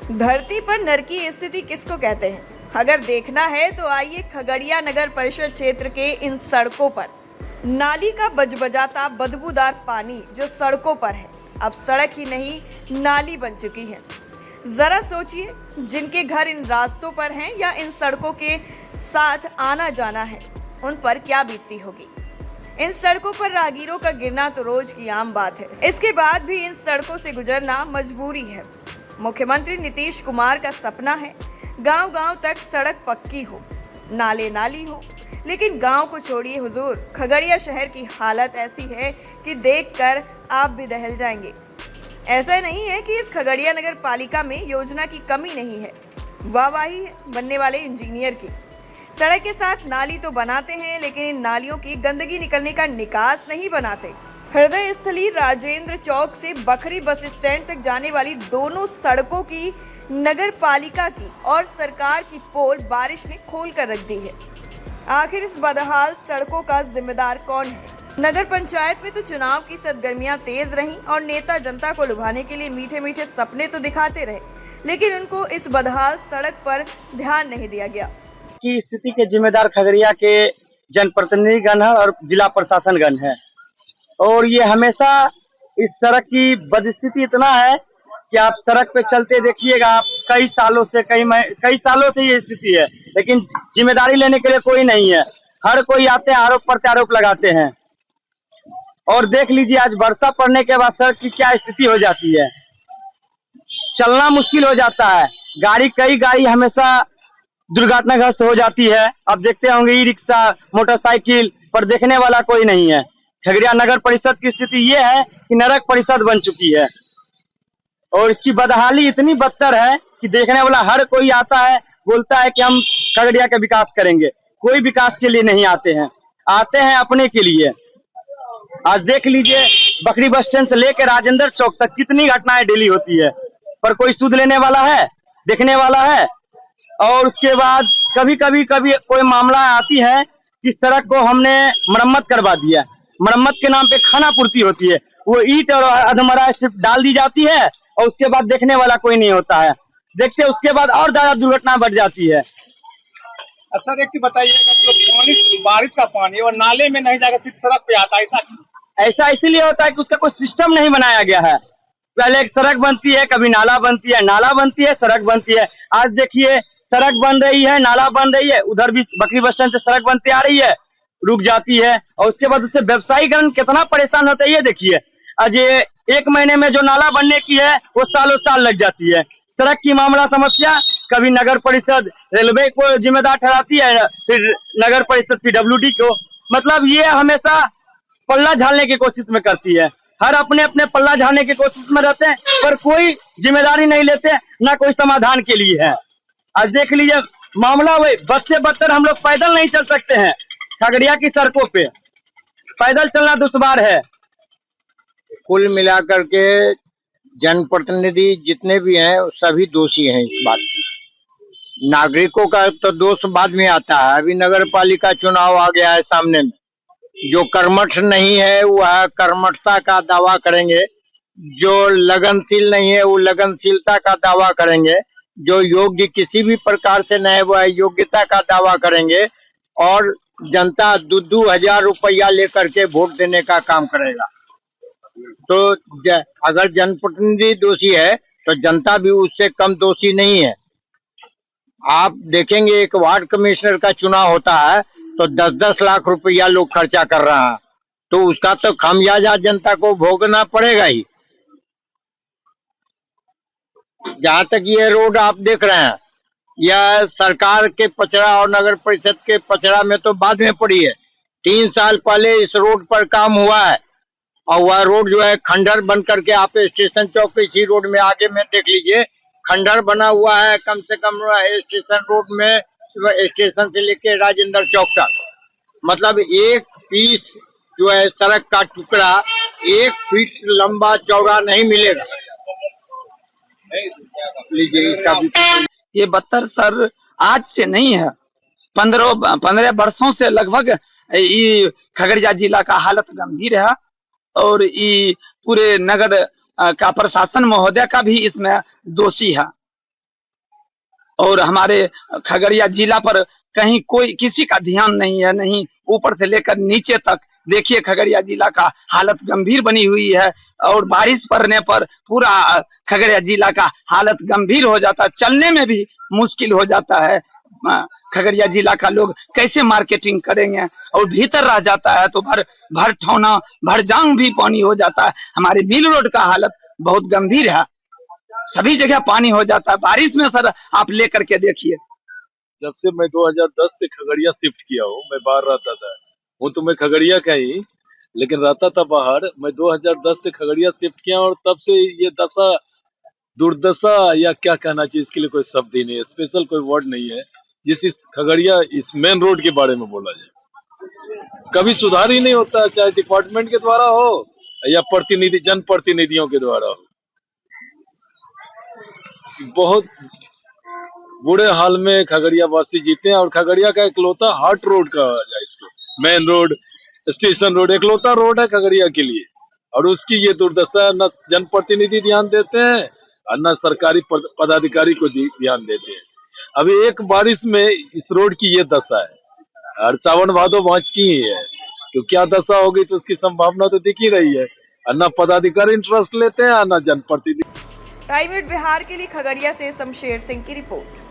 धरती पर नर की स्थिति किसको कहते हैं? अगर देखना है तो आइए खगड़िया नगर परिषद क्षेत्र के इन सड़कों पर नाली का बजबजाता बदबूदार पानी जो सड़कों पर है, अब सड़क ही नहीं नाली बन चुकी है। जरा सोचिए, जिनके घर इन रास्तों पर हैं या इन सड़कों के साथ आना जाना है, उन पर क्या बीतती होगी। इन सड़कों पर राहगीरों का गिरना तो रोज की आम बात है। इसके बाद भी इन सड़कों से गुजरना मजबूरी है। मुख्यमंत्री नीतीश कुमार का सपना है गांव-गांव तक सड़क पक्की हो, नाले नाली हो, लेकिन गांव को छोड़िए हुजूर, खगड़िया शहर की हालत ऐसी है कि देखकर आप भी दहल जाएंगे। ऐसा नहीं है कि इस खगड़िया नगर पालिका में योजना की कमी नहीं है, वाहवाही है बनने वाले इंजीनियर की। सड़क के साथ नाली तो बनाते हैं, लेकिन इन नालियों की गंदगी निकलने का निकास नहीं बनाते। हृदय स्थली राजेंद्र चौक से बखरी बस स्टैंड तक जाने वाली दोनों सड़कों की नगर पालिका की और सरकार की पोल बारिश ने खोल कर रख दी है। आखिर इस बदहाल सड़कों का जिम्मेदार कौन है? नगर पंचायत में तो चुनाव की सरगर्मियां तेज रहीं और नेता जनता को लुभाने के लिए मीठे मीठे सपने तो दिखाते रहे, लेकिन उनको इस बदहाल सड़क पर ध्यान नहीं दिया गया। की स्थिति के जिम्मेदार खगड़िया के जनप्रतिनिधिगण है और जिला प्रशासनगण है, और ये हमेशा इस सड़क की बदस्थिति इतना है कि आप सड़क पे चलते देखिएगा, आप कई सालों से ये स्थिति है, लेकिन जिम्मेदारी लेने के लिए कोई नहीं है। हर कोई आते हैं, आरोप प्रत्यारोप लगाते हैं। और देख लीजिए आज वर्षा पड़ने के बाद सड़क की क्या स्थिति हो जाती है, चलना मुश्किल हो जाता है। कई गाड़ी हमेशा दुर्घटनाग्रस्त हो जाती है। अब देखते होंगे ई रिक्शा, मोटरसाइकिल पर देखने वाला कोई नहीं है। खगड़िया नगर परिषद की स्थिति ये है कि नरक परिषद बन चुकी है, और इसकी बदहाली इतनी बदतर है कि देखने वाला हर कोई आता है, बोलता है कि हम खगड़िया का विकास करेंगे। कोई विकास के लिए नहीं आते हैं, आते हैं अपने के लिए। आज देख लीजिए बखरी बस स्टैंड से लेकर राजेंद्र चौक तक कितनी घटनाएं डेली होती है, पर कोई सुध लेने वाला है, देखने वाला है। और उसके बाद कभी कोई मामला आती है कि सड़क को हमने मरम्मत करवा दिया, मरम्मत के नाम पे खाना पूर्ति होती है, वो ईंट और अधमरा सिर्फ डाल दी जाती है और उसके बाद देखने वाला कोई नहीं होता है। देखते उसके बाद और ज्यादा दुर्घटना बढ़ जाती है। सर एक चीज बताइएगा, जो पानी बारिश का पानी और नाले में नहीं जाकर सिर्फ सड़क पे आता है, ऐसा इसीलिए होता है कि उसका कोई सिस्टम नहीं बनाया गया है। पहले एक सड़क बनती है, कभी नाला बनती है, सड़क बनती है। आज देखिए सड़क बन रही है, नाला बन रही है, उधर भी बखरी बस स्टैंड से सड़क बनती आ रही है, रुक जाती है, और उसके बाद उससे व्यवसायीकरण कितना परेशान होता है ये देखिए। आज ये 1 महीने में जो नाला बनने की है वो सालों साल लग जाती है। सड़क की मामला समस्या कभी नगर परिषद रेलवे को जिम्मेदार ठहराती है, फिर नगर परिषद पीडब्ल्यूडी को। मतलब ये हमेशा पल्ला झाड़ने की कोशिश में करती है। हर अपने अपने पल्ला झाड़ने की कोशिश में रहते हैं, पर कोई जिम्मेदारी नहीं लेते, ना कोई समाधान के लिए है। आज देख लीजिए मामला वही बद से बदतर, हम लोग पैदल नहीं चल सकते हैं खगड़िया की सड़कों पे, पैदल चलना दुश्वार है। कुल मिलाकर के जनप्रतिनिधि जितने भी हैं सभी दोषी हैं इस बात की। नागरिकों का तो दोष बाद में आता है। अभी नगर पालिका चुनाव आ गया है सामने में, जो कर्मठ नहीं है वह कर्मठता का दावा करेंगे, जो लगनशील नहीं है वो लगनशीलता का दावा करेंगे, जो योग्य किसी भी प्रकार से नहीं है वह योग्यता का दावा करेंगे, और जनता 2-2 रुपया लेकर के वोट देने का काम करेगा। तो अगर जनप्रतिनिधि दोषी है तो जनता भी उससे कम दोषी नहीं है। आप देखेंगे एक वार्ड कमिश्नर का चुनाव होता है तो 10-10 लाख रुपया लोग खर्चा कर रहा है, तो उसका तो खामियाजा जनता को भोगना पड़ेगा ही। जहाँ तक ये रोड आप देख रहे हैं, यह सरकार के पचड़ा और नगर परिषद के पचड़ा में तो बाद में पड़ी है। 3 साल पहले इस रोड पर काम हुआ है, और वह रोड जो है खंडर बन करके, आप स्टेशन चौक के इसी रोड में आगे में देख लीजिए, खंडर बना हुआ है। कम से कम स्टेशन रोड में स्टेशन से लेके राजेंद्र चौक तक, मतलब 1 पीस जो है सड़क का टुकड़ा 1 फीट लंबा चौड़ा नहीं मिलेगा। लीजिए इसका ये बदतर सर आज से नहीं है, 15 वर्षों से लगभग ये खगड़िया जिला का हालत गंभीर है, और ये पूरे नगर का प्रशासन महोदय का भी इसमें दोषी है। और हमारे खगड़िया जिला पर कहीं कोई किसी का ध्यान नहीं है, नहीं ऊपर से लेकर नीचे तक। देखिए खगड़िया जिला का हालत गंभीर बनी हुई है और बारिश पड़ने पर पूरा खगड़िया जिला का हालत गंभीर हो जाता है, चलने में भी मुश्किल हो जाता है। खगड़िया जिला का लोग कैसे मार्केटिंग करेंगे और भीतर रह जाता है तो भर ठौना भर जांग भी पानी हो जाता है। हमारे बिल रोड का हालत बहुत गंभीर है, सभी जगह पानी हो जाता है बारिश में। सर आप लेकर के देखिए। जब से मैं 2010 से खगड़िया शिफ्ट किया हूँ, मैं बाहर रहता था, हूँ तो मैं खगड़िया का ही, लेकिन रहता था बाहर। मैं 2010 से खगड़िया शिफ्ट किया और तब से ये दशा, दुर्दशा या क्या कहना चाहिए, इसके लिए कोई शब्द ही नहीं है, स्पेशल कोई वर्ड नहीं है इस खगड़िया इस मेन रोड के बारे में बोला जाए। कभी सुधार ही नहीं होता है, चाहे डिपार्टमेंट के द्वारा हो या जनप्रतिनिधियों के द्वारा हो। बहुत बुरे हाल में खगड़िया वासी जीते हैं और खगड़िया का इकलौता हार्ट रोड कहा जाए इसको, मेन रोड, स्टेशन रोड, इकलौता रोड है खगड़िया के लिए। और उसकी ये दुर्दशा, न जनप्रतिनिधि ध्यान देते हैं और न सरकारी पदाधिकारी को ध्यान देते हैं। अभी एक बारिश में इस रोड की ये दशा है और सावन भादो बाकी ही है, तो क्या दशा होगी तो उसकी संभावना तो दिख ही रही है। और न पदाधिकारी इंटरेस्ट लेते हैं और न जनप्रतिनिधि। टाइम एट बिहार के लिए खगड़िया से शमशेर सिंह की रिपोर्ट।